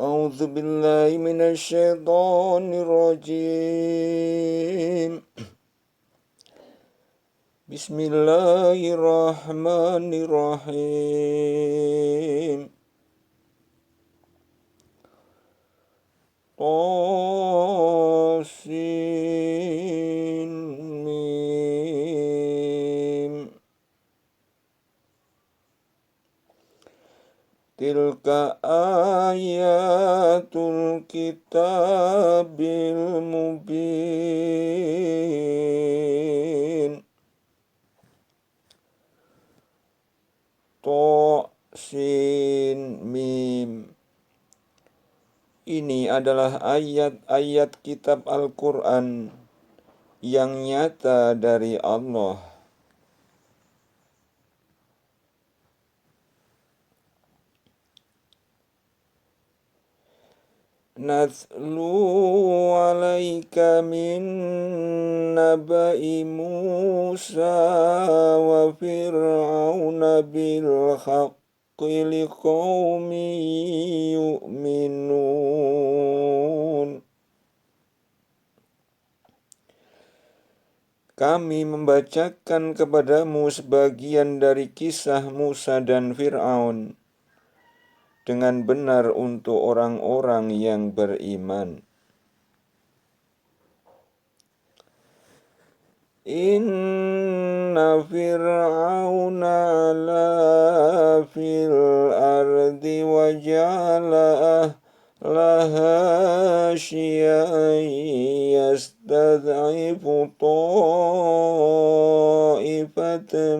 أعوذ بالله من الشيطان الرجيم. بسم الله الرحمن الرحيم. طاسين ميم. Tilka ayatul kitabil mubin. To sin mim. Ini adalah ayat-ayat kitab Al-Quran yang nyata dari Allah. Nathlu alaika min naba'i Musa wa fir'auna bil haqqi liqaumin yu'minun. Kami membacakan kepadamu sebagian dari kisah Musa dan Fir'aun dengan benar untuk orang-orang yang beriman. Inna fir'auna ala fil ardi wa ja'ala ahlaha syi'an yastad'ifu ta'ifatan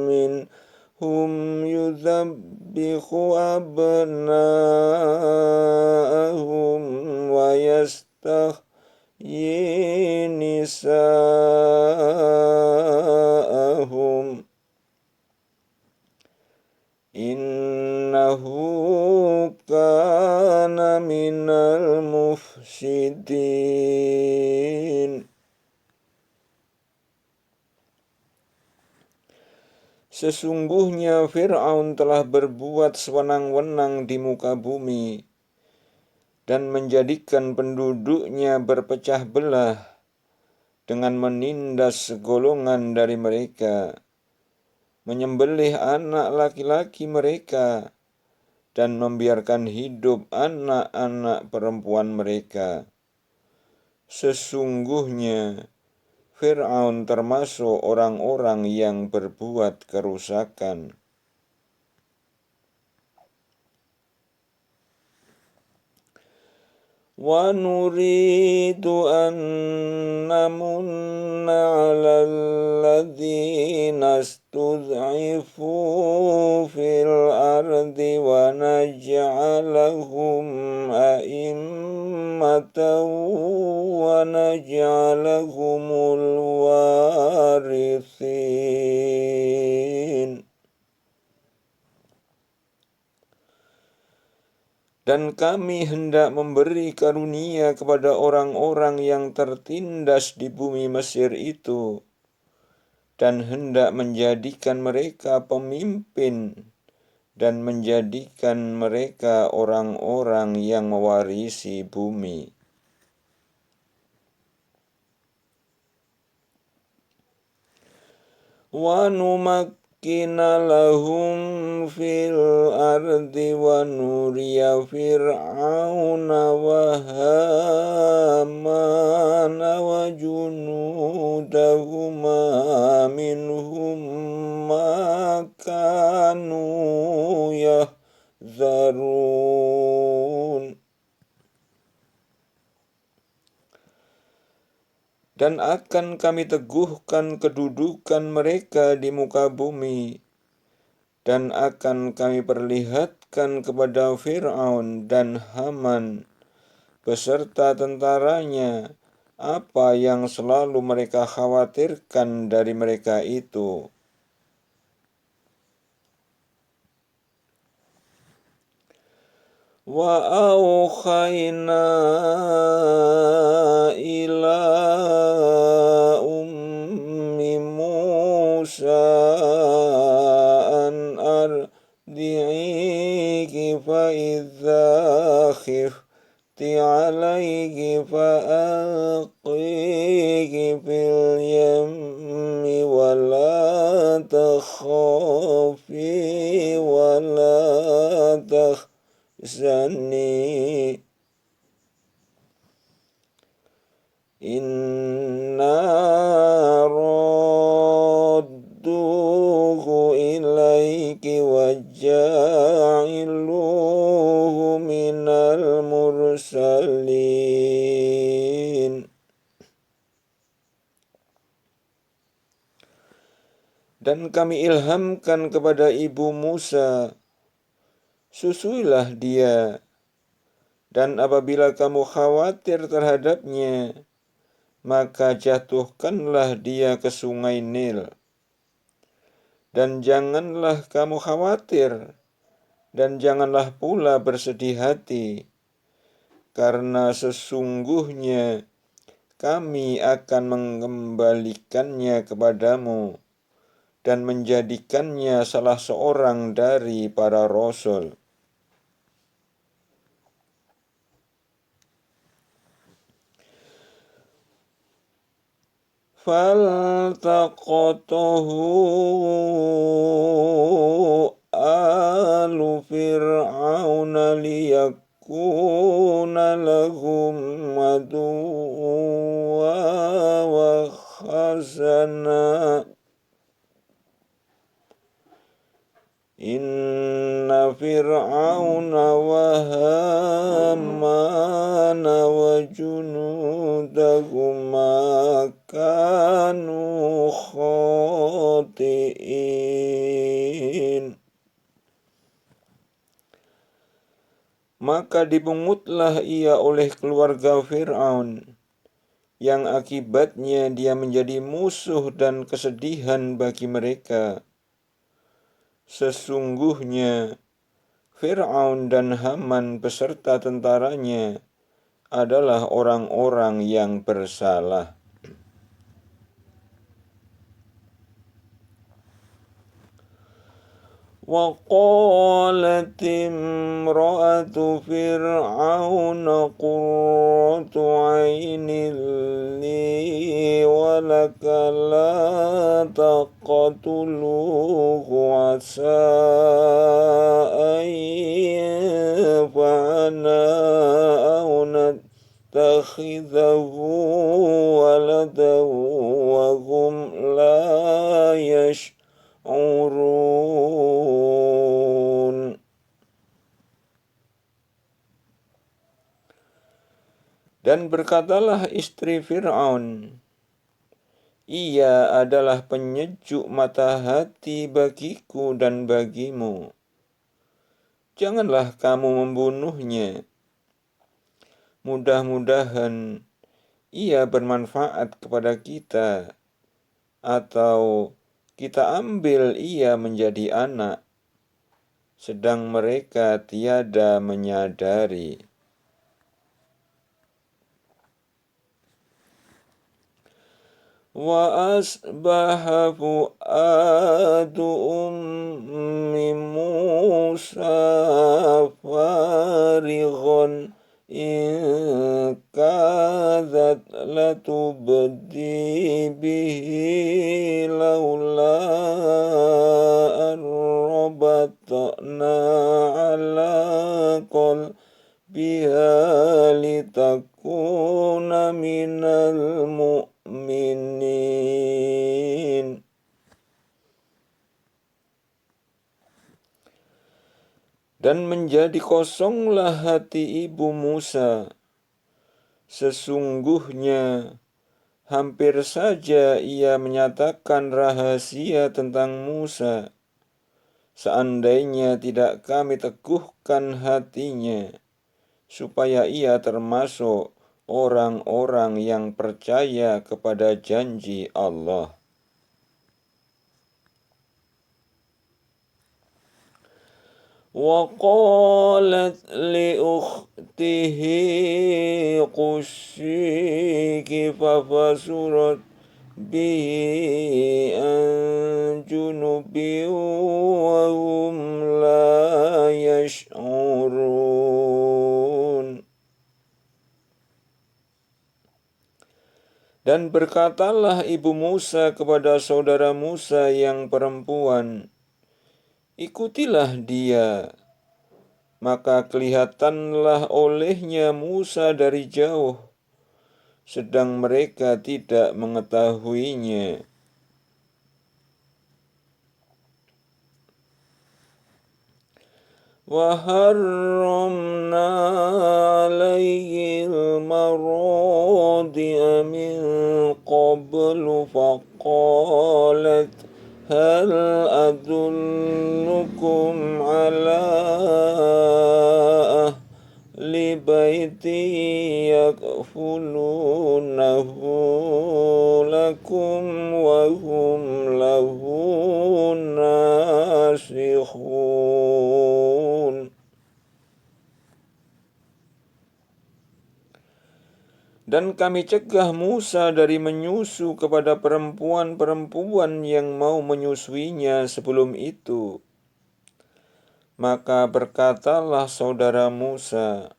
minhum yudhabbihu abna'ahum wa yastahyi nisa'ahum. Innahu kana minal mufsidin. Sesungguhnya Fir'aun telah berbuat sewenang-wenang di muka bumi dan menjadikan penduduknya berpecah belah dengan menindas segolongan dari mereka, menyembelih anak laki-laki mereka, dan membiarkan hidup anak-anak perempuan mereka. Sesungguhnya Fir'aun termasuk orang-orang yang berbuat kerusakan. Wa nuridu an namunna 'alal ladzina istud'ifu fil ardi wa naj'alahum a'immatan wa naj'alahumul warithin. Dan kami hendak memberi karunia kepada orang-orang yang tertindas di bumi Mesir itu, dan hendak menjadikan mereka pemimpin, dan menjadikan mereka orang-orang yang mewarisi bumi. Wa numakkina lahum fil ardi wa nuriya fir'auna wa hamana wa junudahuma minhum ma kanu yahzarun. Dan akan kami teguhkan kedudukan mereka di muka bumi, dan akan kami perlihatkan kepada Fir'aun dan Haman beserta tentaranya apa yang selalu mereka khawatirkan dari mereka itu. Wa awkhayna ila ummi Musa an ardi'iki fa idza تخزني إنا ردوه إليك وجاعلوه من المرسلين. Dan kami ilhamkan kepada ibu Musa, susuilah dia, dan apabila kamu khawatir terhadapnya, maka jatuhkanlah dia ke sungai Nil. Dan janganlah kamu khawatir, dan janganlah pula bersedih hati, karena sesungguhnya kami akan mengembalikannya kepadamu dan menjadikannya salah seorang dari para rasul. فالتقطه آل فرعون ليكون لهم عدوا وحزنا إن فرعون وهامان وجنودهما كانوا خاطئين. Maka dipungutlah ia oleh keluarga Fir'aun, yang akibatnya dia menjadi musuh dan kesedihan bagi mereka. Sesungguhnya Fir'aun dan Haman beserta tentaranya adalah orang-orang yang bersalah. وقالت امرأة فرعون قرة عين لي ولك لا تقتلوه عسى أن ينفعنا أو نتخذه ولدا وهم لا يشعرون. Dan berkatalah istri Fir'aun, ia adalah penyejuk mata hati bagiku dan bagimu. Janganlah kamu membunuhnya. Mudah-mudahan ia bermanfaat kepada kita, atau kita ambil ia menjadi anak, sedang mereka tiada menyadari. وأصبح فؤاد أم موسى فارغا إن كادت لتبدي به لولا أن ربطنا على قلبها لتكون من المؤمنين. Dan menjadi kosonglah hati ibu Musa. Sesungguhnya hampir saja ia menyatakan rahasia tentang Musa, seandainya tidak kami teguhkan hatinya, supaya ia termasuk orang-orang yang percaya kepada janji Allah. وقالت لأخته قصيك فبصرت به عن جنب وهم لا يشعرون. Dan berkatalah ibu Musa kepada saudara Musa yang perempuan, ikutilah dia, Maka kelihatanlah olehnya Musa dari jauh, sedang mereka tidak mengetahuinya. وَحَرَّمْنَا عَلَيْهِ الْمَرَاضِعَ مِنْ قَبْلُ فَقَالَتْ هَلْ أَدُلُّكُمْ عَلَى أَهْلِ بَيْتٍ يَكْفُلُونَهُ لَكُمْ وَهُمْ لَهُ نَاصِحُونَ. Dan kami cegah Musa dari menyusu kepada perempuan-perempuan yang mau menyusuinya sebelum itu. Maka berkatalah saudara Musa,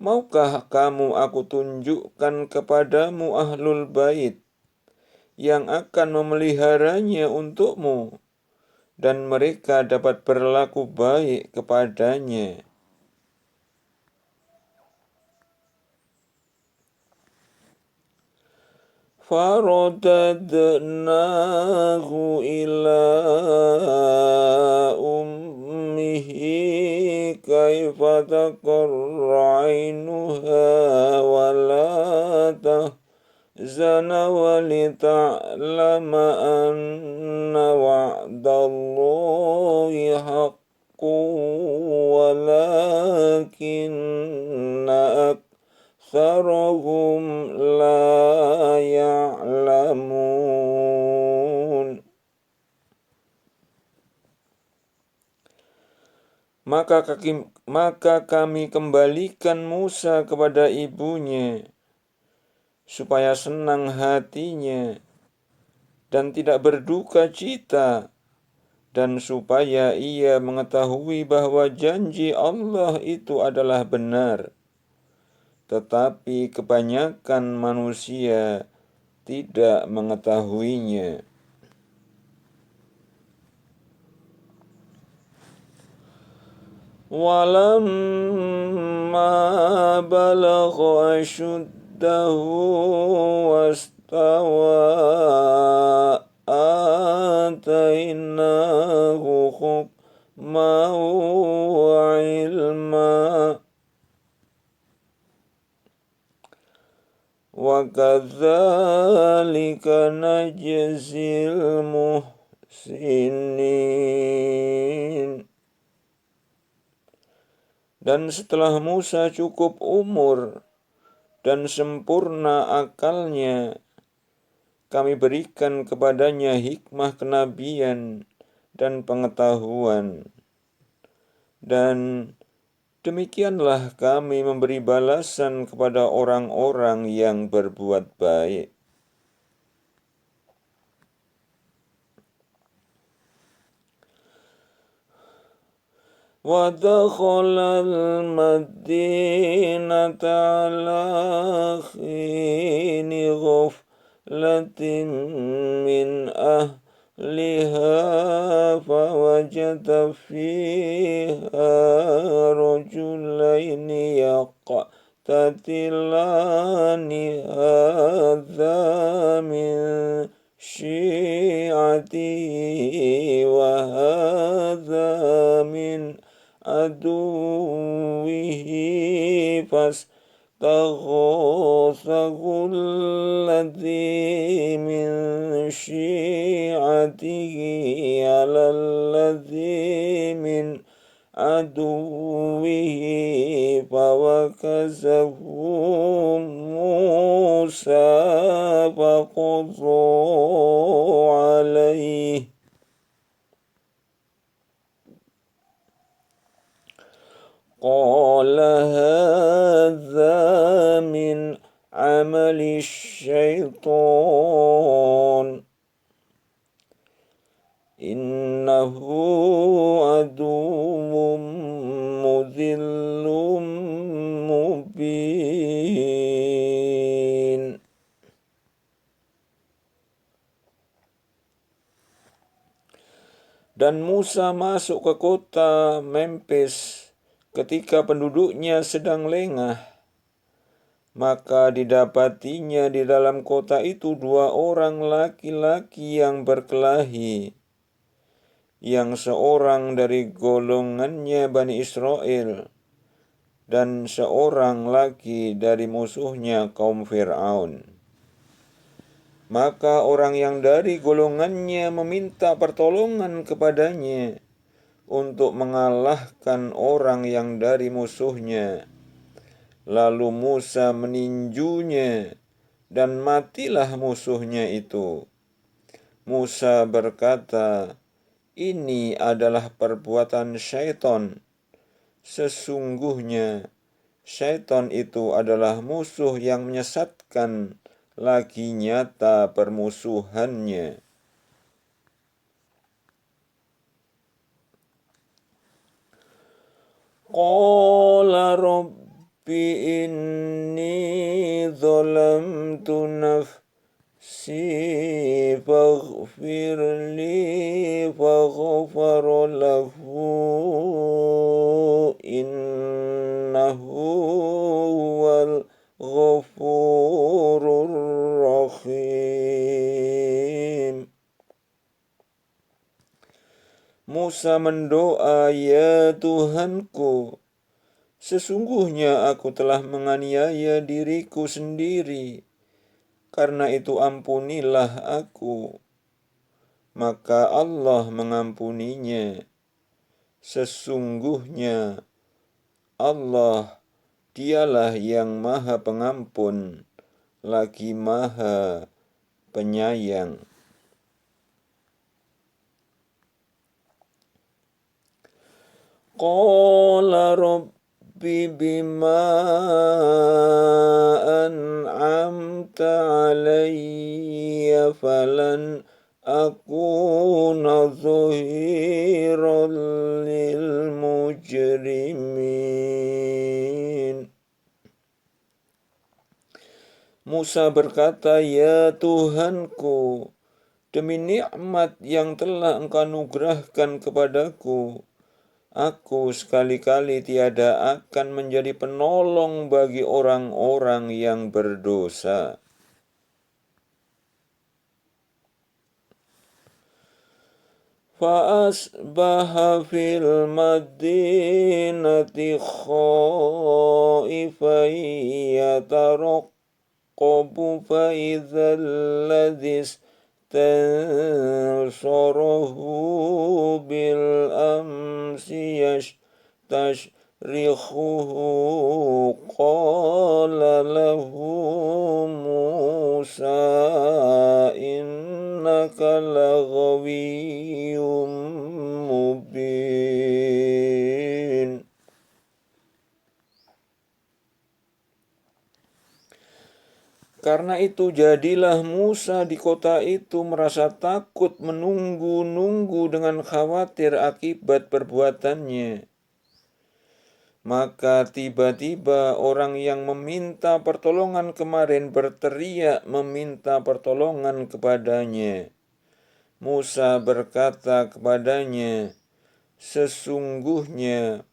maukah kamu aku tunjukkan kepadamu ahlul bait yang akan memeliharanya untukmu, dan mereka dapat berlaku baik kepadanya. فَرَدَدْنَاهُ إِلَى أُمِّهِ كَيْ فَتَقَرَّ عَيْنُهَا وَلَا تَحْزَنَ وَلِتَعْلَمَ أَنَّ وَعْدَ اللَّهِ حَقٌّ وَلَكِنَّ أَكْثَرَهُمْ لَا يَعْلَمُونَ. Maka kami kembalikan Musa kepada ibunya, supaya senang hatinya dan tidak berduka cita, dan supaya ia mengetahui bahwa janji Allah itu adalah benar. Tetapi kebanyakan manusia tidak mengetahuinya. وَلَمَّا بَلَغَ أَشُدَّهُ وَاسْتَوَى آتَيْنَاهُ حُكْمًا وَعِلْمًا وَكَذَلِكَ نَجْزِي الْمُحْسِنِينَ. Dan setelah Musa cukup umur dan sempurna akalnya, kami berikan kepadanya hikmah kenabian dan pengetahuan. Dan demikianlah kami memberi balasan kepada orang-orang yang berbuat baik. وَدَخَلَ الْمَدِينَةَ عَلَى حِينِ غَفْلَةٍ مِّنْ أَهْلِهَا فَوَجَدَ فِيهَا رَجُلَيْنِ يَقْتَتِلَانِ هَذَا مِنْ شِيعَتِهِ وَهَذَا مِنْ عَدُوِّهِ فَاسْتَغَاثَهُ الَّذِي مِنْ شِيعَتِهِ عَلَى الَّذِي مِنْ عَدُوِّهِ فَوَكَزَهُ مُوسَى فَقَضَى عَلَيْهِ قَالَ هَذَا مِنْ عَمَلِ الشَّيْطَانِ إِنَّهُ عَدُوٌّ مُضِلٌّ مُبِينٌ. Dan Musa masuk ke kota Memphis ketika penduduknya sedang lengah. Maka didapatinya di dalam kota itu 2 orang laki-laki yang berkelahi, yang seorang dari golongannya Bani Israel, dan seorang lagi dari musuhnya kaum Fir'aun. Maka orang yang dari golongannya meminta pertolongan kepadanya untuk mengalahkan orang yang dari musuhnya. Lalu Musa meninjunya, dan matilah musuhnya itu. Musa berkata, "Ini adalah perbuatan syaitan. Sesungguhnya syaitan itu adalah musuh yang menyesatkan, lagi nyata permusuhannya." Qala rabbi inni zalamtu nafsi faghfir li faghfara lahu innahu huwal ghafurur rahim. Musa mendoa, "Ya Tuhanku, sesungguhnya aku telah menganiaya diriku sendiri. Karena itu ampunilah aku." Maka Allah mengampuninya. Sesungguhnya Allah, Dialah yang Maha Pengampun, lagi Maha Penyayang. Qala rabbi bima an'amta alayya falan akuna zahiran lil mujrimin. Musa berkata, "Ya Tuhanku, demi nikmat yang telah Engkau anugerahkan kepadaku, aku sekali-kali tiada akan menjadi penolong bagi orang-orang yang berdosa." Fa'asbaha fil madinati khaifan yataraqabu fa'idhal ladzi istansarahu bil amsi yastashrikhuhu qala lahu Musa innaka laghawiyyun mubin. Karena itu jadilah Musa di kota itu merasa takut, menunggu-nunggu dengan khawatir akibat perbuatannya. Maka tiba-tiba orang yang meminta pertolongan kemarin berteriak meminta pertolongan kepadanya. Musa berkata kepadanya, "Sesungguhnya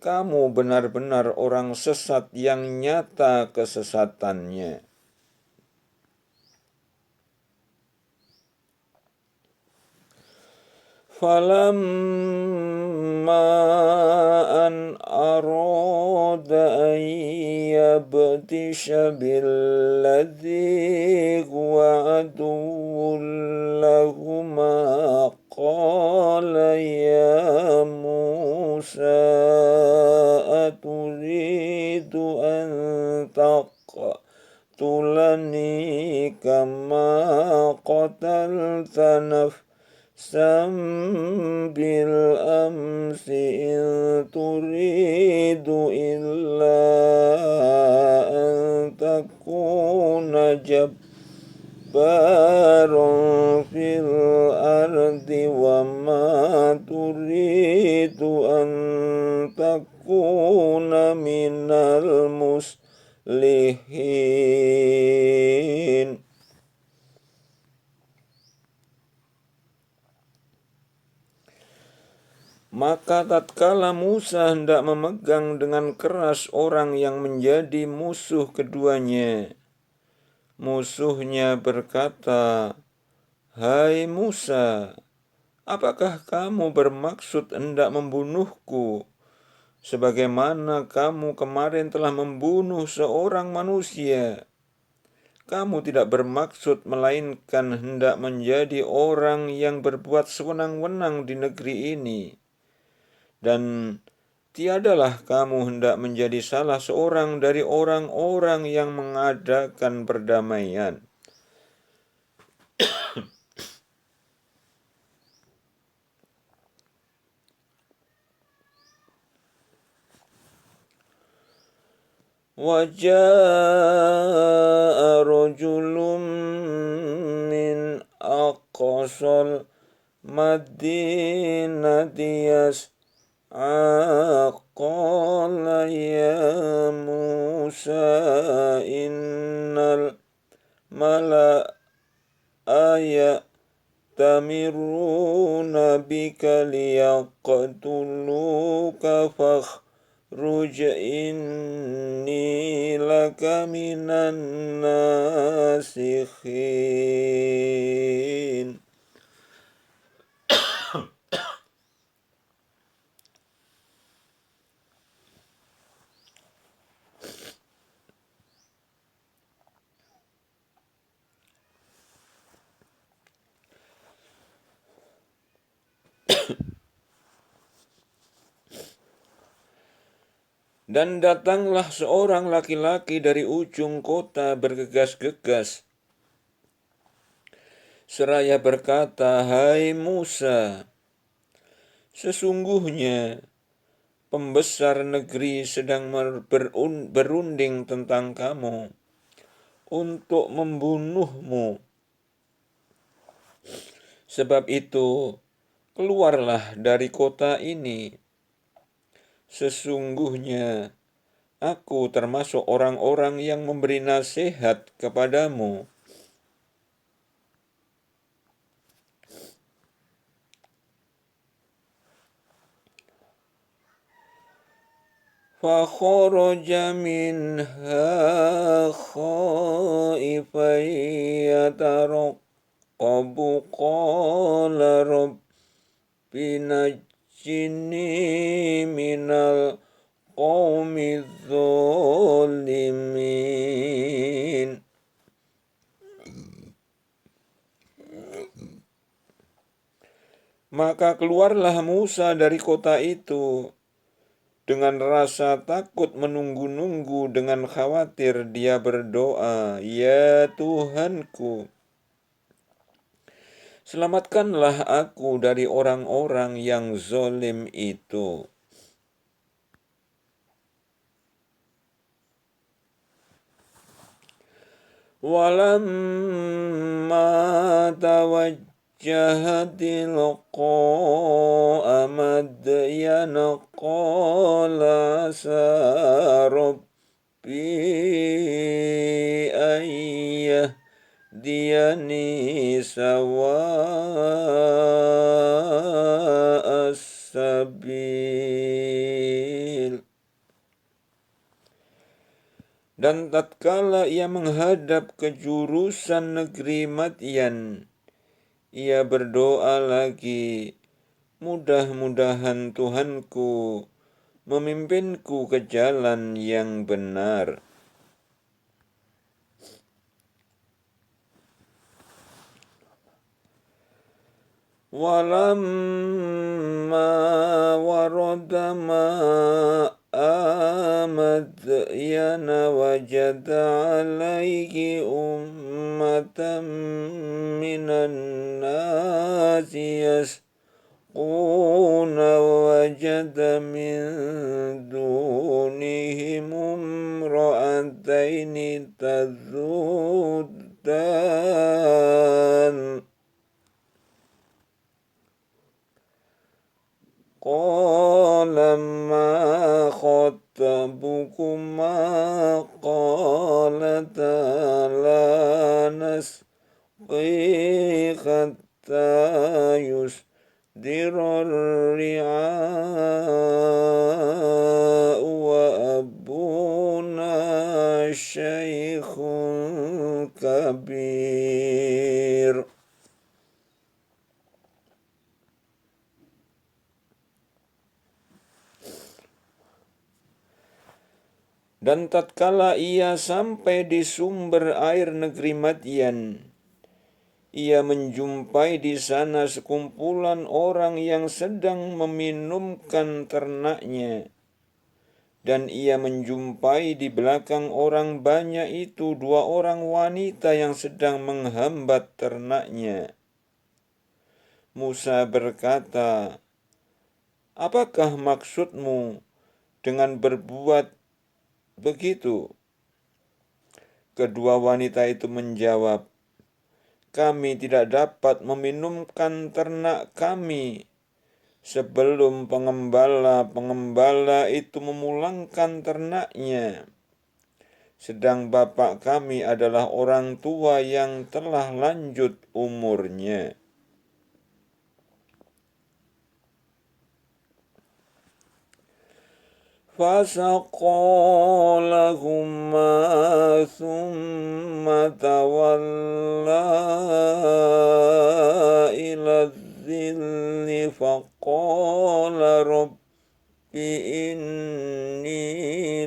kamu benar-benar orang sesat yang nyata kesesatannya." Falamma an arada an yabtisha billadhi huwa aduwwun lahuma qala ya Musa aturidu an taqtulani kama qatalta sambil amsi in turidu illa an takuna jabbaran fil ardi wa ma turidu an takuna minal muslihin. Maka tatkala Musa hendak memegang dengan keras orang yang menjadi musuh keduanya, musuhnya berkata, "Hai Musa, apakah kamu bermaksud hendak membunuhku, sebagaimana kamu kemarin telah membunuh seorang manusia? Kamu tidak bermaksud melainkan hendak menjadi orang yang berbuat sewenang-wenang di negeri ini. Dan tiadalah kamu hendak menjadi salah seorang dari orang-orang yang mengadakan perdamaian." وَجَاءَ رَجُلٌ مِّنْ أَقْصَى الْمَدِينَةِ يَسْعَىٰ قَالَ يَا مُوسَىٰ إِنَّ الْمَلَأَ يَأْتَمِرُونَ بِكَ لِيَقْتُلُوكَ فَاخْرُجْ إِنِّي لَكَ مِنَ النَّاصِحِينَ. Dan datanglah seorang laki-laki dari ujung kota bergegas-gegas, seraya berkata, "Hai Musa, sesungguhnya pembesar negeri sedang berunding tentang kamu untuk membunuhmu. Sebab itu, keluarlah dari kota ini. Sesungguhnya aku termasuk orang-orang yang memberi nasihat kepadamu." فَخَرَجَ مِنْهَا خَائِفًا يَتَرَقَّبُ قَالَ رَبِّ نَجِّنِي مِنَ الْقَوْمِ الظَّالِمِينَ. Maka keluarlah Musa dari kota itu. Dengan rasa takut menunggu-nunggu, dengan khawatir dia berdoa, "Ya Tuhanku, selamatkanlah aku dari orang-orang yang zalim itu." Walamma tawajjaha tilqa'a Madyana qala asa rabbi an yahdiyani sawa'as sabil. Dan tatkala ia menghadap ke jurusan negeri Madyan, ia berdoa lagi, "Mudah-mudahan Tuhanku memimpinku ke jalan yang benar." Walamma warada Madyana wajada alaihi ummatan minan nasi yasquna wajada min dunihim imra'ataini tadzudan. Qala ma khattabukuma qalata la nasqi hatta yusdira ar-ri'a Dan tatkala ia sampai di sumber air negeri Madian, ia menjumpai di sana sekumpulan orang yang sedang meminumkan ternaknya. Dan ia menjumpai di belakang orang banyak itu 2 orang wanita yang sedang menghambat ternaknya. Musa berkata, "Apakah maksudmu dengan berbuat begitu?" Kedua wanita itu menjawab, "Kami tidak dapat meminumkan ternak kami sebelum pengembala itu memulangkan ternaknya. Sedang bapak kami adalah orang tua yang telah lanjut umurnya." فسقى لهما ثم تولى إلى الظل فقال رب إني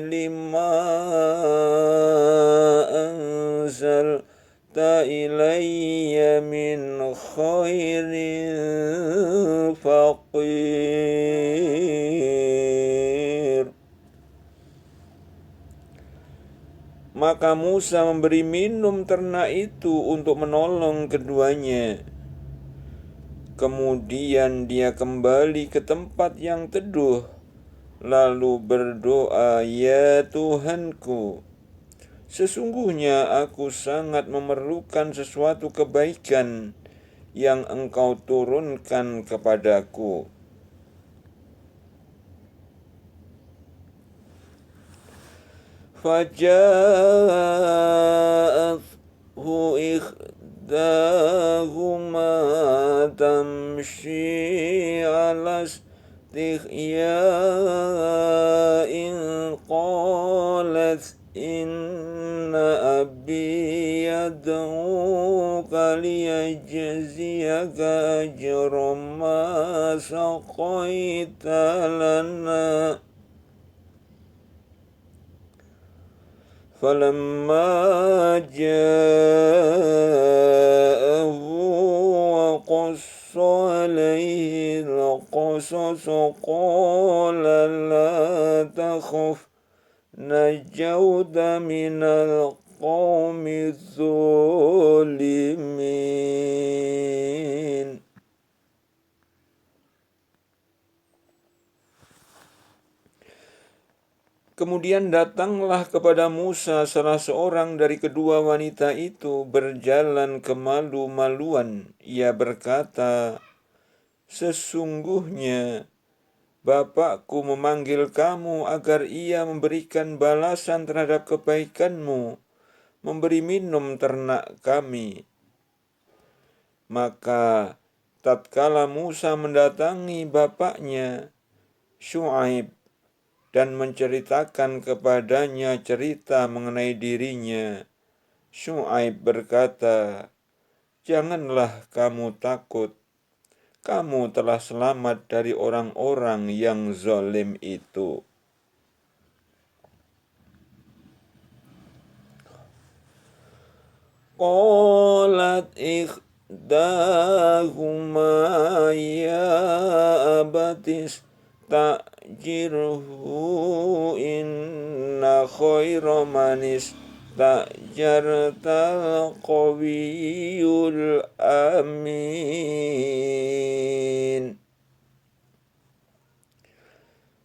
لما أنزلت إلي من خير فقير. Maka Musa memberi minum ternak itu untuk menolong keduanya. Kemudian dia kembali ke tempat yang teduh, lalu berdoa, "Ya Tuhanku, sesungguhnya aku sangat memerlukan sesuatu kebaikan yang Engkau turunkan kepadaku." فجاءته إحداهما تمشي على استحياء قالت إن أبي يدعوك ليجزيك أجر ما سقيت لنا. فلما جاءه وقص عليه القصص قال لا تخف نجوت من القوم الظالمين. Kemudian datanglah kepada Musa salah seorang dari kedua wanita itu berjalan kemalu-maluan. Ia berkata, "Sesungguhnya bapakku memanggil kamu agar ia memberikan balasan terhadap kebaikanmu, memberi minum ternak kami." Maka tatkala Musa mendatangi bapaknya Syuaib dan menceritakan kepadanya cerita mengenai dirinya, Syuaib berkata, "Janganlah kamu takut, kamu telah selamat dari orang-orang yang zalim itu." Qalat ihdahuma ya abatis ta'jirhu inna khaira manis ta'jartal qawiyul amin.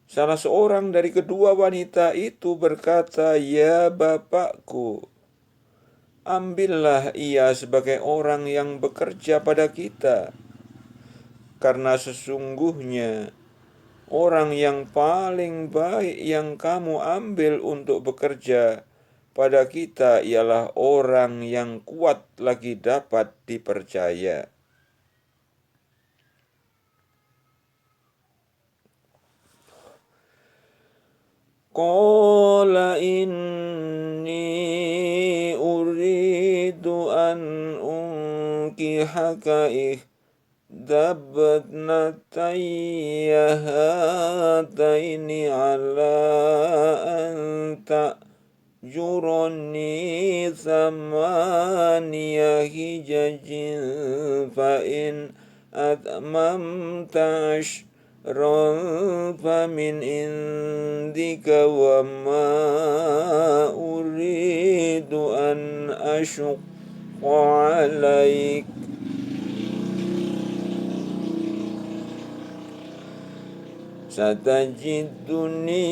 Salah seorang dari kedua wanita itu berkata, "Ya bapakku, ambillah ia sebagai orang yang bekerja pada kita, karena sesungguhnya orang yang paling baik yang kamu ambil untuk bekerja pada kita ialah orang yang kuat lagi dapat dipercaya." Qala inni uridu an unkihaka dabnatayya hataini ala an ta'jurani thamaniya hijajin fa in atmamta ashran famin indika wa ma uridu an asyukka alaik. Satajiduni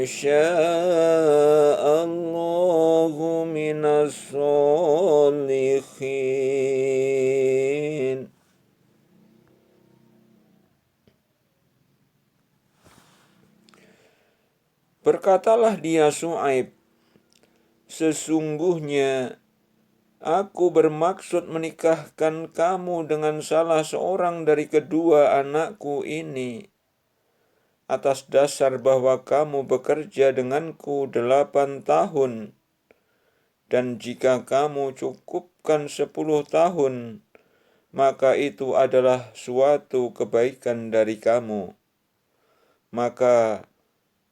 insya'allahu minas sholihin. Berkatalah dia Syuaib, sesungguhnya aku bermaksud menikahkan kamu dengan salah seorang dari kedua anakku ini, atas dasar bahwa kamu bekerja denganku 8 tahun, dan jika kamu cukupkan 10 tahun, maka itu adalah suatu kebaikan dari kamu. Maka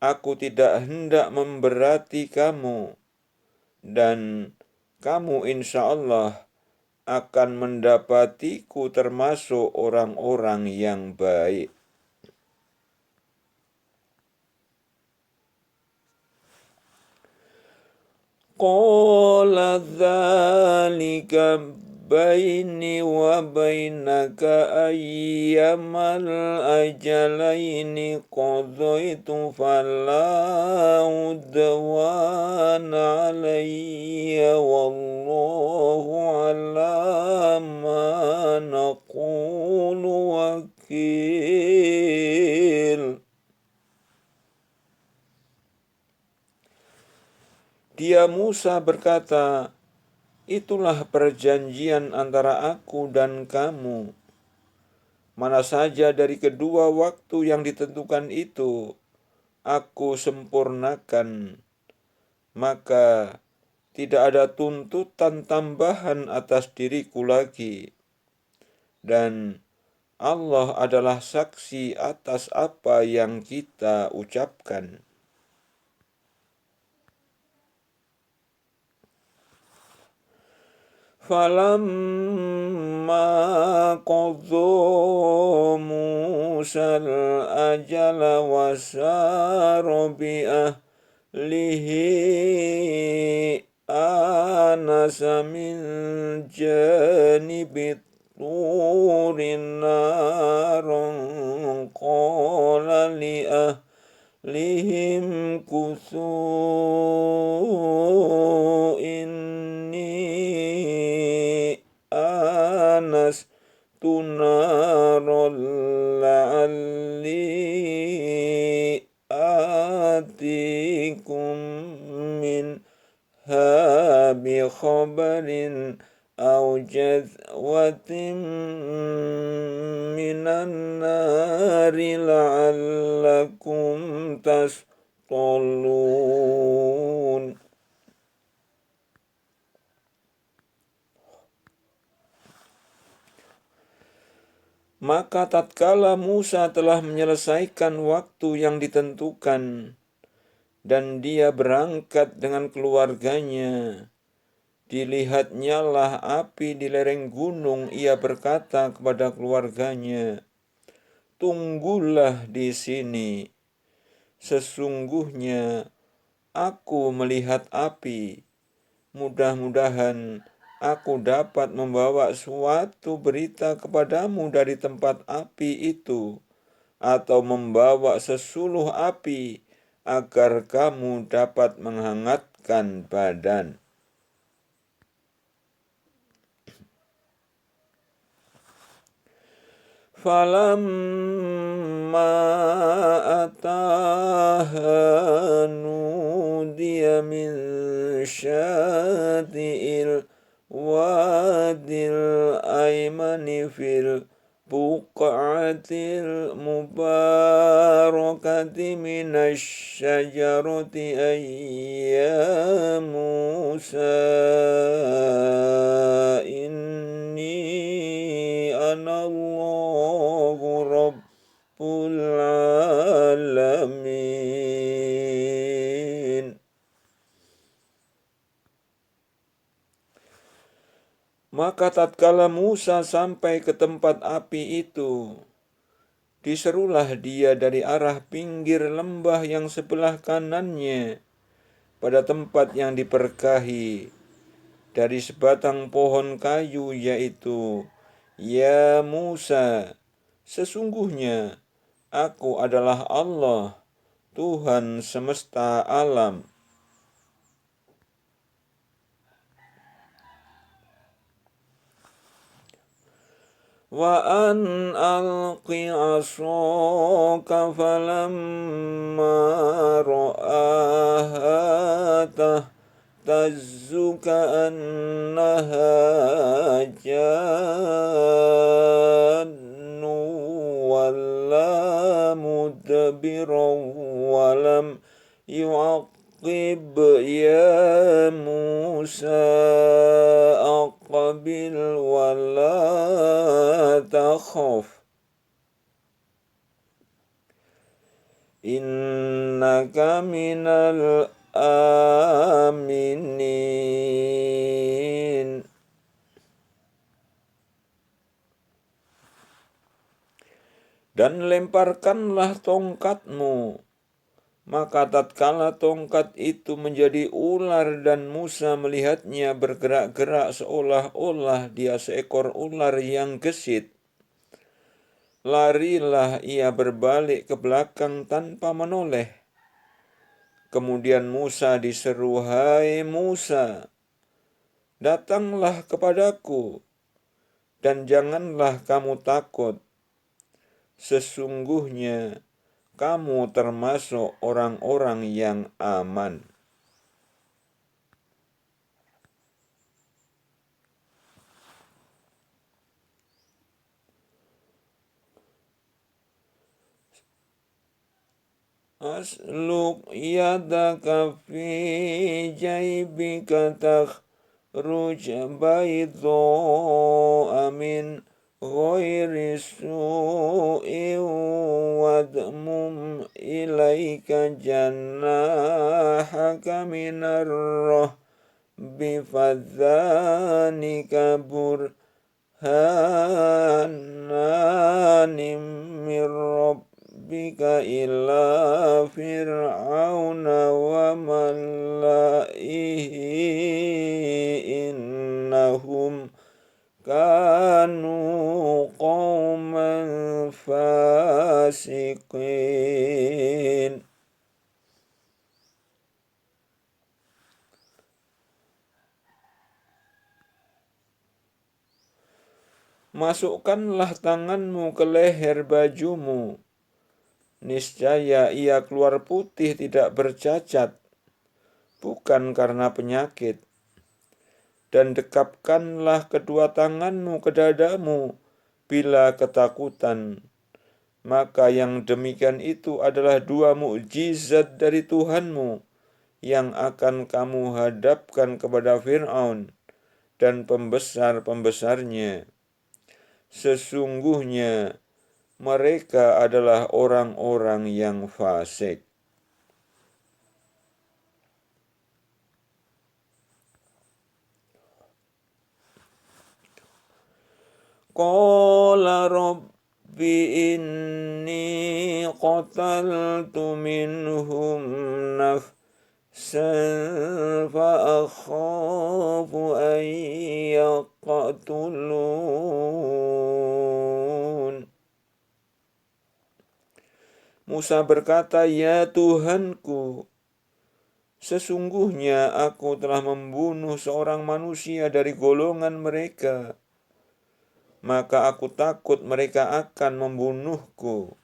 aku tidak hendak memberati kamu, dan kamu insya Allah akan mendapatiku termasuk orang-orang yang baik. Qala dzalika baini wa bainaka ayyamal ajalaini qadaitu fala udwana alayya wallahu ala ma naqulu wakil. Dia Musa berkata, itulah perjanjian antara aku dan kamu. Mana saja dari kedua waktu yang ditentukan itu, aku sempurnakan. Maka tidak ada tuntutan tambahan atas diriku lagi. Dan Allah adalah saksi atas apa yang kita ucapkan. Falamma qadha Musa al-ajala wa sara bi ahlihi anasa min janibit turin naran qala li ahlihim kuthu naron la'alli atikum minha bi khabarin aw jazwatin minan nari la'allakum tastalun. Maka tatkala Musa telah menyelesaikan waktu yang ditentukan, dan dia berangkat dengan keluarganya, dilihatnyalah api di lereng gunung. Ia berkata kepada keluarganya, tunggulah di sini, sesungguhnya aku melihat api. Mudah-mudahan aku dapat membawa suatu berita kepadamu dari tempat api itu, atau membawa sesuluh api agar kamu dapat menghangatkan badan. Falamma ataha nudiya min syati'il wadil aymani fil buq'atil mubarakati minasyajarati ayya Musa inni anallahu rabbul alamin. Maka tatkala Musa sampai ke tempat api itu, diserulah dia dari arah pinggir lembah yang sebelah kanannya, pada tempat yang diberkahi, dari sebatang pohon kayu, yaitu, "Ya Musa, sesungguhnya aku adalah Allah, Tuhan semesta alam. Wa an alqi asaka falamma ra'aha tahtazzu ka'annaha jannu walla mudbiran walam yu'aqib ya Musa aqbil wala takhaf innaka minal aminin. Dan lemparkanlah tongkatmu. Maka tatkala tongkat itu menjadi ular dan Musa melihatnya bergerak-gerak seolah-olah dia seekor ular yang gesit, larilah ia berbalik ke belakang tanpa menoleh. Kemudian Musa diseru, "Hai Musa, datanglah kepadaku, dan janganlah kamu takut. Sesungguhnya kamu termasuk orang-orang yang aman." Asluk yadaka fi jaybika takhruj baydha'a min ghairi su'in wadmum ilaika jannahaka minar rahbi fadhanika burhananim min rabbika ila fir'auna wa mala'ihi innahum kanu qauman fasiqin. Masukkanlah tanganmu ke leher bajumu, niscaya ia keluar putih tidak bercacat, bukan karena penyakit. Dan dekapkanlah kedua tanganmu ke dadamu bila ketakutan. Maka yang demikian itu adalah dua mukjizat dari Tuhanmu yang akan kamu hadapkan kepada Fir'aun dan pembesar-pembesarnya. Sesungguhnya mereka adalah orang-orang yang fasik. Qala rabbi inni qataltu minhum nafsan fa akhafu an yaqtulun. Musa berkata, "Ya Tuhanku, sesungguhnya aku telah membunuh seorang manusia dari golongan mereka, maka aku takut mereka akan membunuhku."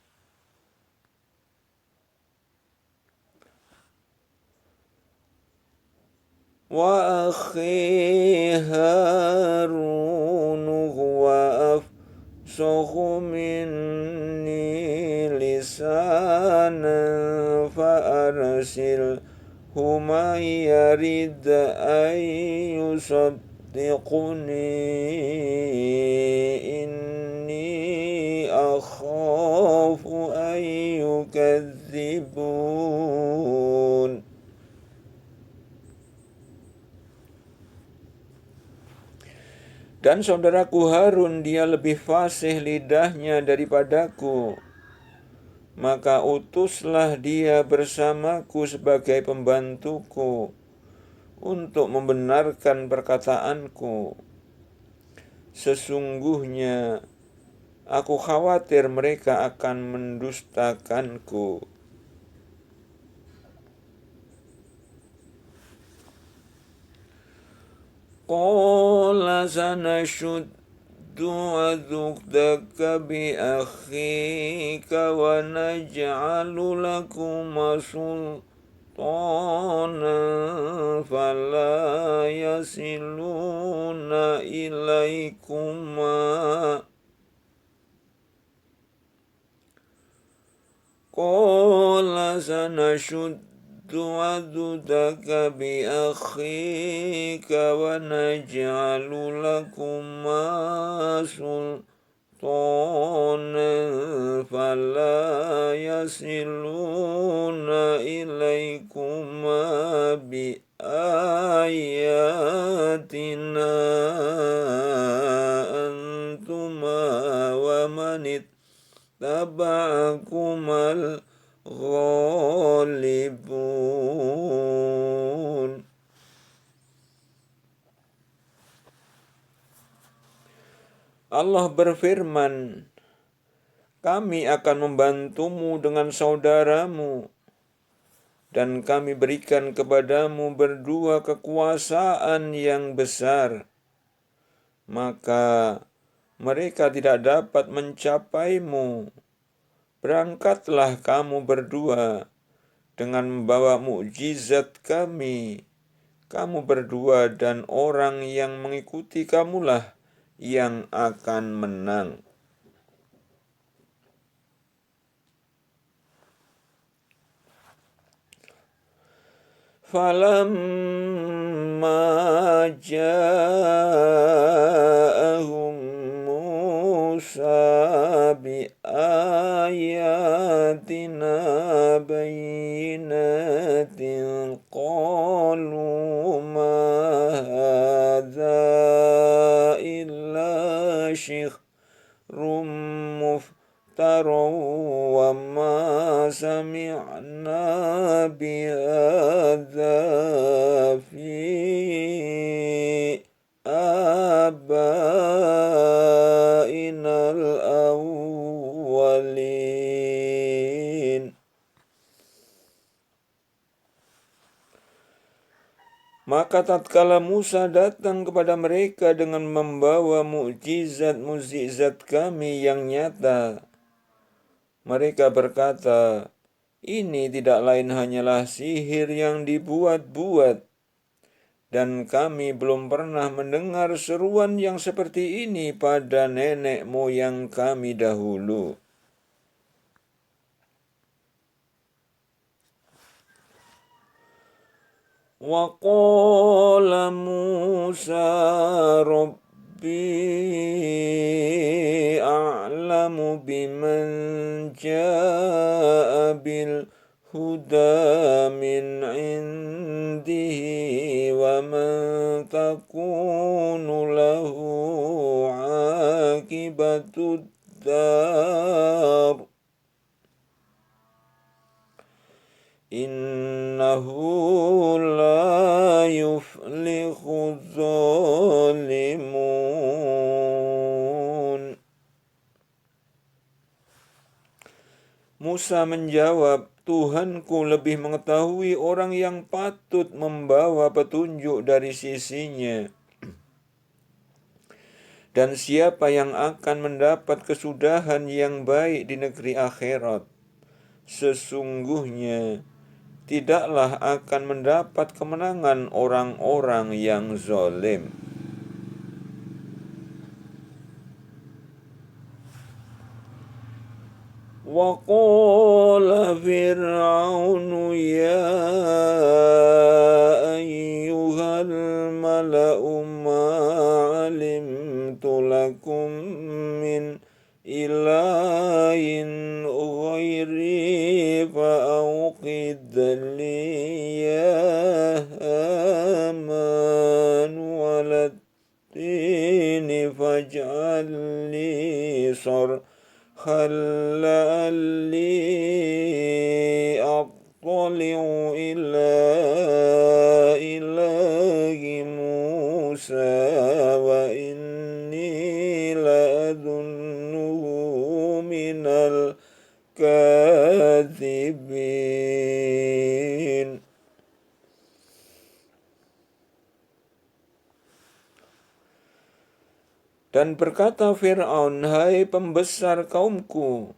Wa akhi Harun huwa afsahu minni lisanan fa arsil huma yarid an yusaddiquni inni akhafu an yukadzibun. Dan saudaraku Harun, dia lebih fasih lidahnya daripadaku. Maka utuslah dia bersamaku sebagai pembantuku untuk membenarkan perkataanku. Sesungguhnya aku khawatir mereka akan mendustakanku. Qala sanashuddu adukdaka bi akhika wa naj'alu lakuma sultanan fala yasiluna ilaikuma. Qala sanashuddu adudaka bi akhika wa naj'alu lakuma sultanan fala yasiluna ilaikuma bi ayatina antuma wa manit taba'akumal ghalibun. Allah berfirman, kami akan membantumu dengan saudaramu, dan kami berikan kepadamu berdua kekuasaan yang besar. Maka mereka tidak dapat mencapaimu. Berangkatlah kamu berdua dengan membawa mukjizat kami. Kamu berdua dan orang yang mengikuti kamulah yang akan menang. Falamma ja'ahum Musa bi ayatina bayyinatin qalu ma hadza illa syihrun muftara wa ma sami'na bihadza fi abainal awwalin. Maka tatkala Musa datang kepada mereka dengan membawa mukjizat kami yang nyata, mereka berkata, ini tidak lain hanyalah sihir yang dibuat-buat, dan kami belum pernah mendengar seruan yang seperti ini pada nenek moyang kami dahulu. Wa qala Musa Rabbi a'lamu biman ja'a bil huda min indihi wa man takunu lahu aqibatud dar. Innahu la yuflihu zalimun. Musa menjawab, Tuhanku lebih mengetahui orang yang patut membawa petunjuk dari sisinya, dan siapa yang akan mendapat kesudahan yang baik di negeri akhirat. Sesungguhnya tidaklah akan mendapat kemenangan orang-orang yang zalim. وقال فرعون يا أيها الملأ ما علمت لكم من إله غيري فأوقد لي يا هامان على الطين فاجعل لي صرحا لعلي أطلع إلى إله موسى وإني لأظنه من الكاذبين. Dan berkata Fir'aun, hai pembesar kaumku,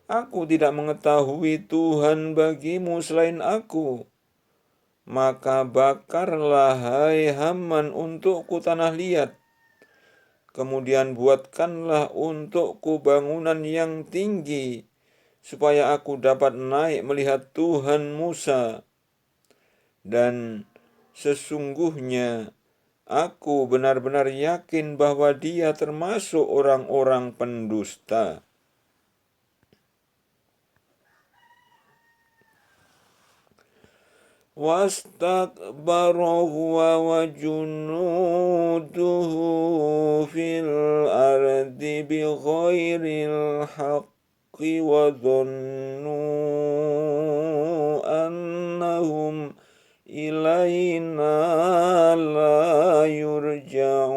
aku tidak mengetahui Tuhan bagimu selain aku. Maka bakarlah hai Haman untukku tanah liat. Kemudian buatkanlah untukku bangunan yang tinggi, supaya aku dapat naik melihat Tuhan Musa. Dan sesungguhnya aku benar-benar yakin bahwa dia termasuk orang-orang pendusta. Wastakbara huwa wa junuduhu fil ardi bighairil haqqi wa dhannu annahum ilaina la yurja'un.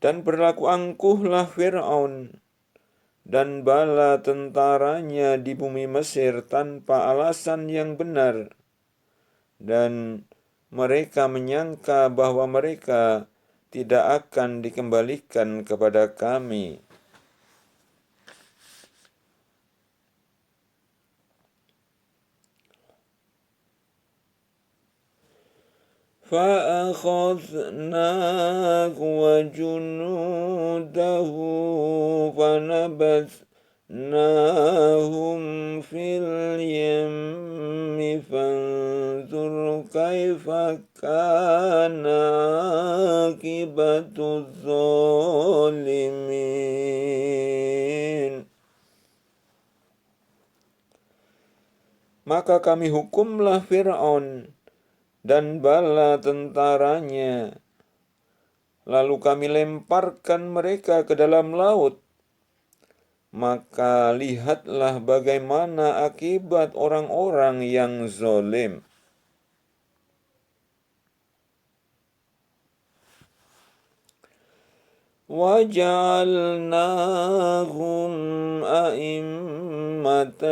Dan berlaku angkuhlah Fir'aun dan bala tentaranya di bumi Mesir tanpa alasan yang benar, dan mereka menyangka bahwa mereka tidak akan dikembalikan kepada kami. فَأَخَذْنَاهُ وَجُنُودَهُ فَنَبَذْنَاهُمْ فِي الْيَمِّ فَانظُرْ كَيْفَ كَانَ عَاقِبَةُ الظَّالِمِينَ. Maka kami hukumlah Fir'aun dan bala tentaranya, lalu kami lemparkan mereka ke dalam laut. Maka lihatlah bagaimana akibat orang-orang yang zalim. وَجَعَلْنَاهُمْ أَئِمَّةً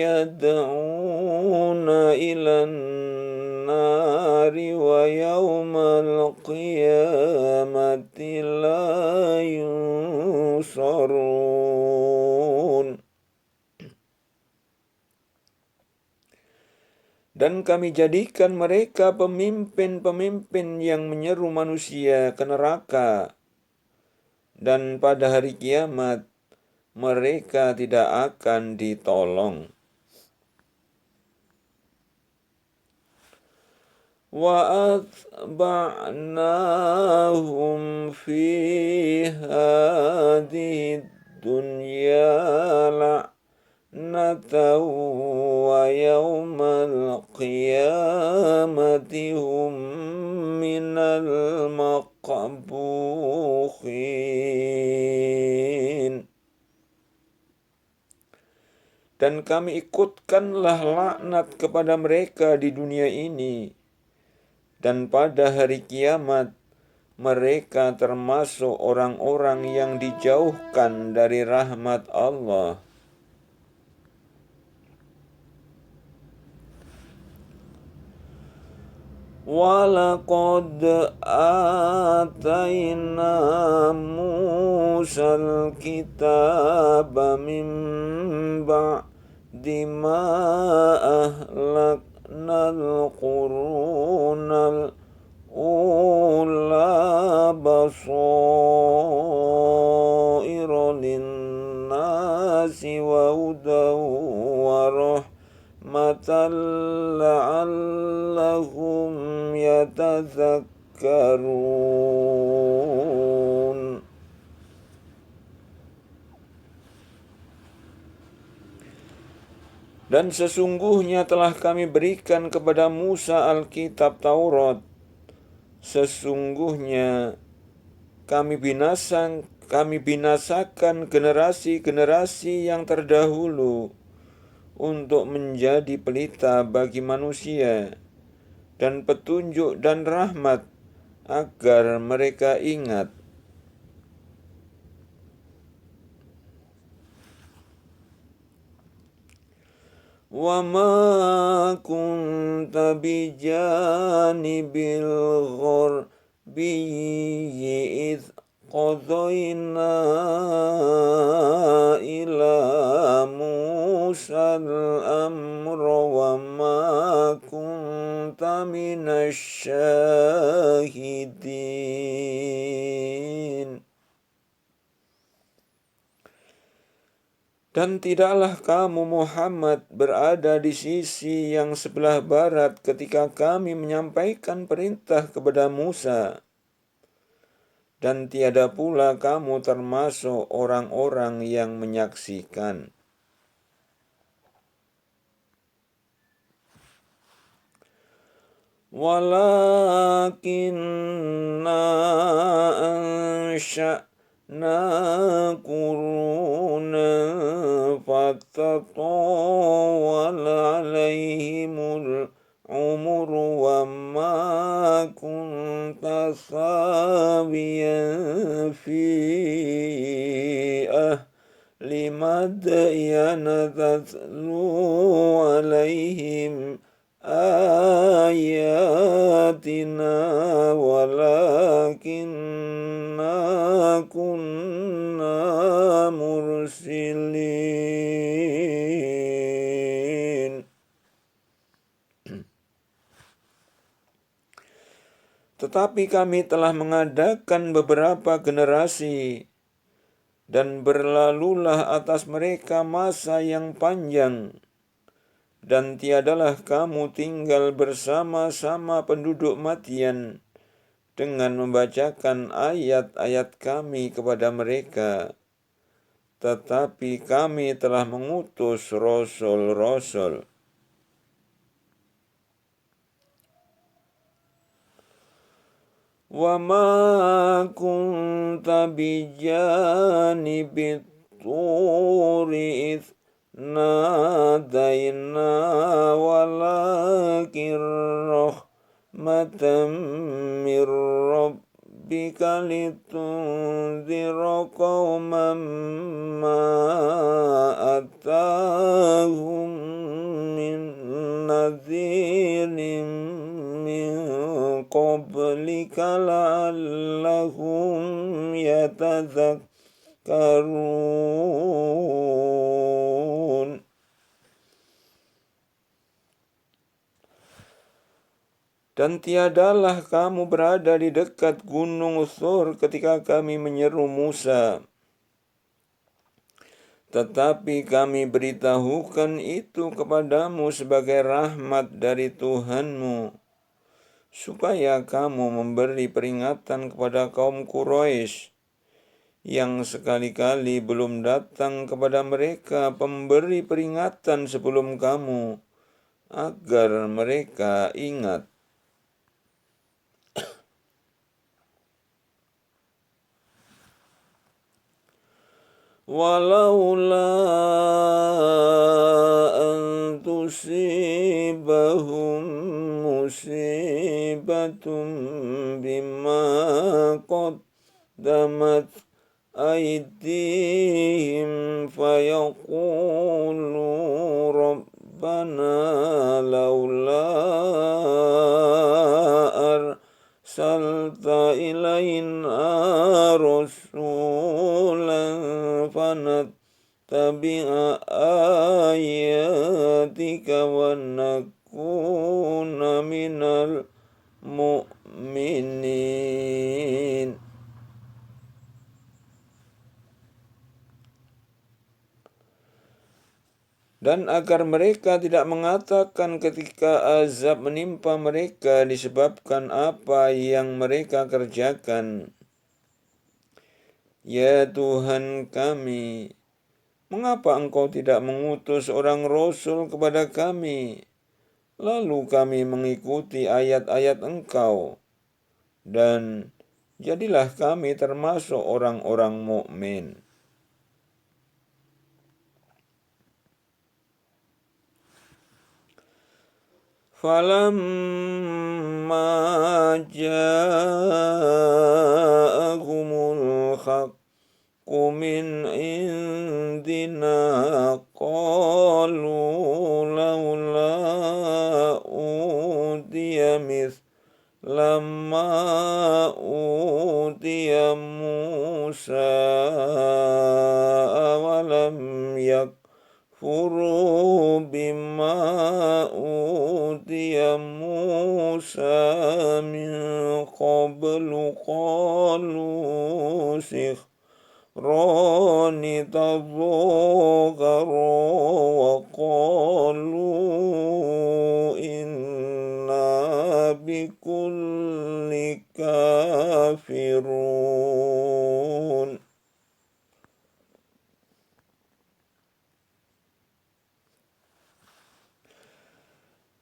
يَدْعُونَ إِلَى النَّارِ وَيَوْمَ الْقِيَامَةِ لَا يُنصَرُونَ. Dan kami jadikan mereka pemimpin-pemimpin yang menyeru manusia ke neraka. Dan pada hari kiamat mereka tidak akan ditolong. Wa atba'nahum fi hadhihi dunya la'natan wa yawmal qiyamati hum minal maqbukhin. Dan kami ikutkanlah laknat kepada mereka di dunia ini, dan pada hari kiamat mereka termasuk orang-orang yang dijauhkan dari rahmat Allah. وَلَقَدْ آتَيْنَا مُوسَى الْكِتَابَ مِنْ بَعْدِ مَا أَهْلَكْنَا الْقُرُونَ الْأُولَى وبصائر للناس وهدى ورحمة لعلهم يتذكرون. Dan sesungguhnya telah kami berikan kepada Musa Alkitab Taurat. Sesungguhnya kami binasakan generasi-generasi yang terdahulu untuk menjadi pelita bagi manusia dan petunjuk dan rahmat agar mereka ingat. Wa ma kunta bijanibil gharbiyyi idh qadayna ila Musa al-amra wa ma kunta minasyahidin. Dan tidaklah kamu Muhammad berada di sisi yang sebelah barat ketika kami menyampaikan perintah kepada Musa. Dan tiada pula kamu termasuk orang-orang yang menyaksikan. Walakinna ansha'na quruna fatatawala alaihimul umur wa ma kunta sawiyan fi ahli madyana tatlu alaihim ayatina walakinna kunna mursilin. Tetapi kami telah mengadakan beberapa generasi, dan berlalulah atas mereka masa yang panjang, dan tiadalah kamu tinggal bersama-sama penduduk Madian dengan membacakan ayat-ayat kami kepada mereka. Tetapi kami telah mengutus rasul-rasul. Wa ma kunta bijanibit turi idh nadaina walakin rahmatan min rabbika litunzira qauman ma atahum min nadhirin min qablika la'allahum yatadhakkarun. Dan tiadalah kamu berada di dekat gunung Thur ketika kami menyeru Musa. Tetapi kami beritahukan itu kepadamu sebagai rahmat dari Tuhanmu, supaya kamu memberi peringatan kepada kaum Quraisy yang sekali-kali belum datang kepada mereka pemberi peringatan sebelum kamu, agar mereka ingat. Walaula an tusibahum musibatum bima qaddamat aydihim fayaqulu rabbana laula arsalta ilayna rasulan fanattabi'a ayatika wa nakuna minal mu'minin. Dan agar mereka tidak mengatakan ketika azab menimpa mereka disebabkan apa yang mereka kerjakan, "Ya Tuhan kami, mengapa Engkau tidak mengutus orang rasul kepada kami, lalu kami mengikuti ayat-ayat Engkau, dan jadilah kami termasuk orang-orang mukmin." Falamma ja'ahumul haqqu min indina qalu laula utiya lamma utiya Musa walam yakfuru bima utiya Musa min qablu qalu sihrani tadhakara wa qalu inna bikulli kafirun.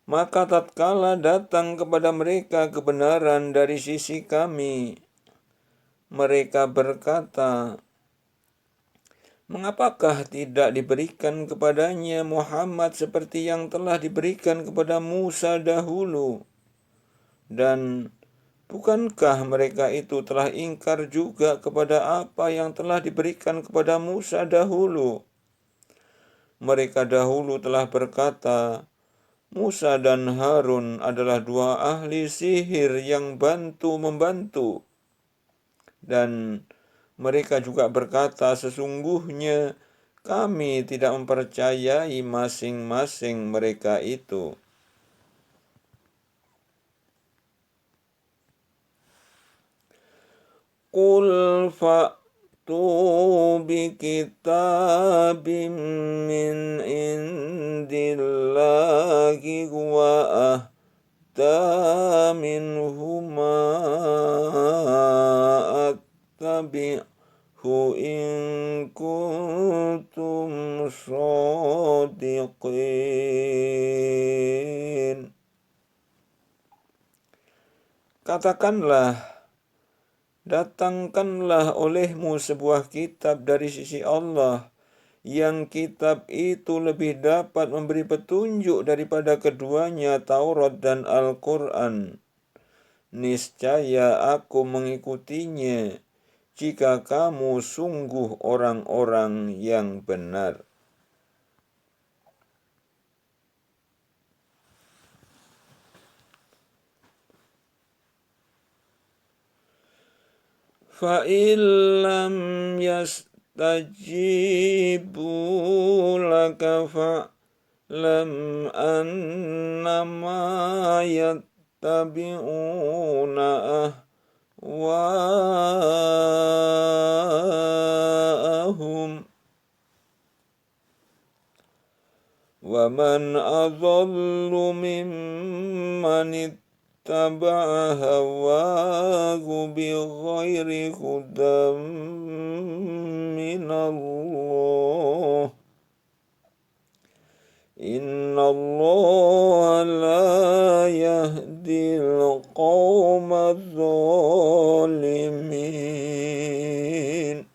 Maka tatkala datang kepada mereka kebenaran dari sisi kami, mereka berkata, "Mengapakah tidak diberikan kepadanya Muhammad seperti yang telah diberikan kepada Musa dahulu? Dan bukankah mereka itu telah ingkar juga kepada apa yang telah diberikan kepada Musa dahulu? Mereka dahulu telah berkata, Musa dan Harun adalah dua ahli sihir yang bantu-membantu. Dan mereka juga berkata, sesungguhnya kami tidak mempercayai masing-masing mereka itu. Qul fa'tu bikitabim min indillahi wa ahda minhuma attabi'hu in kuntum shadiqin. Katakanlah, datangkanlah olehmu sebuah kitab dari sisi Allah, yang kitab itu lebih dapat memberi petunjuk daripada keduanya, Taurat dan Al-Quran. Niscaya aku mengikutinya jika kamu sungguh orang-orang yang benar. فَإِن لَّمْ يَسْتَجِيبُوا لَكَ فَاعْلَمْ أَنَّمَا يَتَّبِعُونَ أَهْوَاءَهُمْ وَمَنْ أَضَلُّ مِمَّنِ اتَّبَعَ هَوَاهُ بِغَيْرِ هُدًى مِّنَ اللَّهِ إِنَّ اللَّهَ لَا يَهْدِي الْقَوْمَ الظَّالِمِينَ.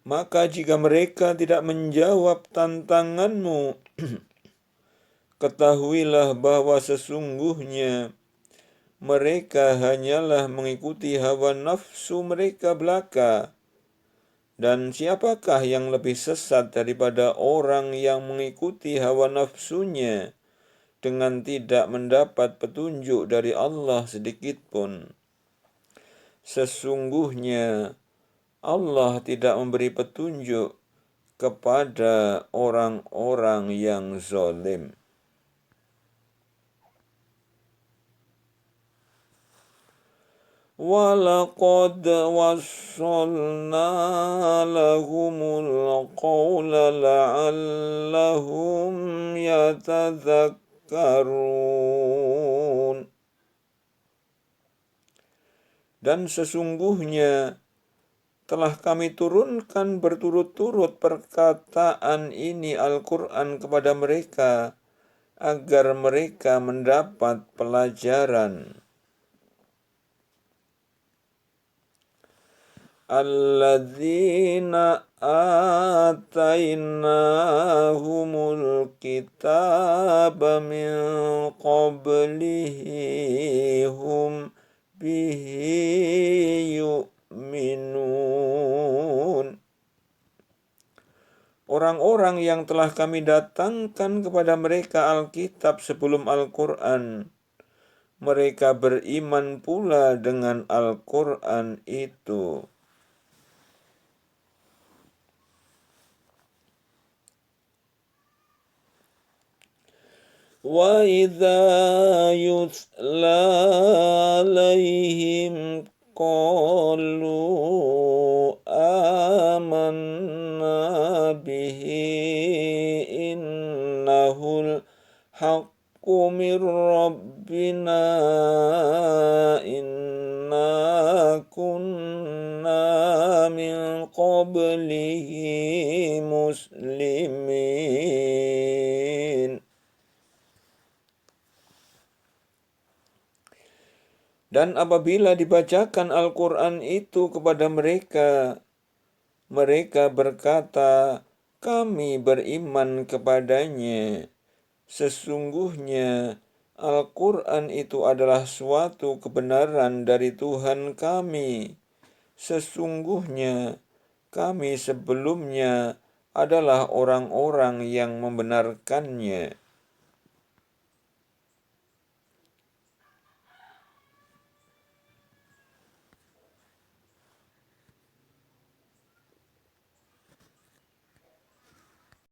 Maka jika mereka tidak menjawab tantanganmu, ketahuilah bahwa sesungguhnya mereka hanyalah mengikuti hawa nafsu mereka belaka. Dan siapakah yang lebih sesat daripada orang yang mengikuti hawa nafsunya dengan tidak mendapat petunjuk dari Allah sedikit pun? Sesungguhnya Allah tidak memberi petunjuk kepada orang-orang yang zalim. وَلَقَدْ وَصَّلْنَا لَهُمُ الْقَوْلَ لَعَلَّهُمْ يَتَذَكَّرُونَ. Dan sesungguhnya telah kami turunkan berturut-turut perkataan ini Al-Quran kepada mereka agar mereka mendapat pelajaran. Alladzina atainahumul kitaba min qablihi hum bihi yu'minun. Orang-orang yang telah kami datangkan kepada mereka Alkitab sebelum Al-Quran, mereka beriman pula dengan Al-Quran itu. وَإِذَا يُتْلَى عَلَيْهِمْ قَالُوا آمَنَّا بِهِ إِنَّهُ الْحَقُّ مِنْ رَبِّنَا إِنَّا كُنَّا مِنْ قَبْلِهِ مُسْلِمِينَ. Dan apabila dibacakan Al-Quran itu kepada mereka, mereka berkata, kami beriman kepadanya. Sesungguhnya Al-Quran itu adalah suatu kebenaran dari Tuhan kami. Sesungguhnya kami sebelumnya adalah orang-orang yang membenarkannya.